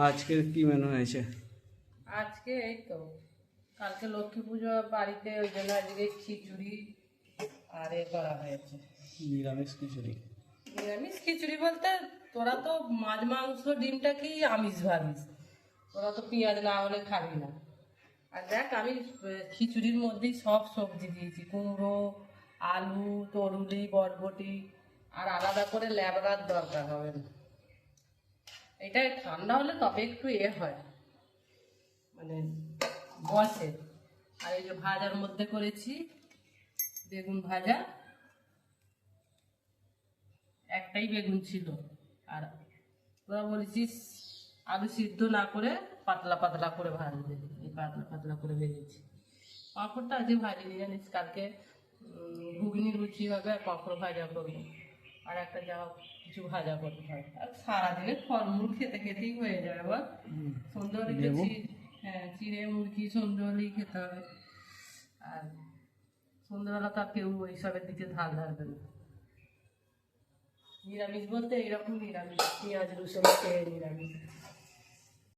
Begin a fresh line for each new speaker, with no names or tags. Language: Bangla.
আজকে কি মেনু হয়েছে?
আজকে এই তো কালকে লক্ষ্মী পুজো বাড়িতে, ওই জন্য আজকে খিচুড়ি আর এ করা হয়েছে।
নিরামিষ খিচুড়ি।
নিরামিষ খিচুড়ি বলতে তোরা তো মাছ মাংস ডিমটাকেই আমিষ ভাবিস, তোরা তো পেঁয়াজ না হলে খাবি না। আর দেখ আমি খিচুড়ির মধ্যেই সব সবজি দিয়েছি, কুমড়ো, আলু, তরুলি, বরবটি, আর আলাদা করে ল্যাবড়ার দরকার হবে না। এটা ঠান্ডা হলে তবে একটু হয়, মানে বসে। আর এই যে ভাজার মধ্যে করেছি বেগুন ভাজা, একটাই বেগুন ছিল। আর তোরা বলেছিস আলু সিদ্ধ না করে পাতলা পাতলা করে ভাজবে, এই পাতলা পাতলা করে ভেজেছি। পাঁপড়টা আজকে ভাজিনি, জানিস কালকে ঘুগনি লুচি হবে আর পাঁপড় ভাজা করবো, আর একটা যা কিছু ভাজা করতে হয়। আর সারাদিনে ফলমূল খেতে খেতেই হয়ে যায়। আবার সন্ধ্যে হলে হ্যাঁ চিড়ে মুরগি সন্ধ্যে হলেই খেতে হবে। আর সন্ধ্যেবেলা তো আর কেউ ওইসবের দিকে ধার ধারবে না। নিরামিষ বলতে এইরকম নিরামিষ, পেঁয়াজ রসুন খেয়ে নিরামিষ।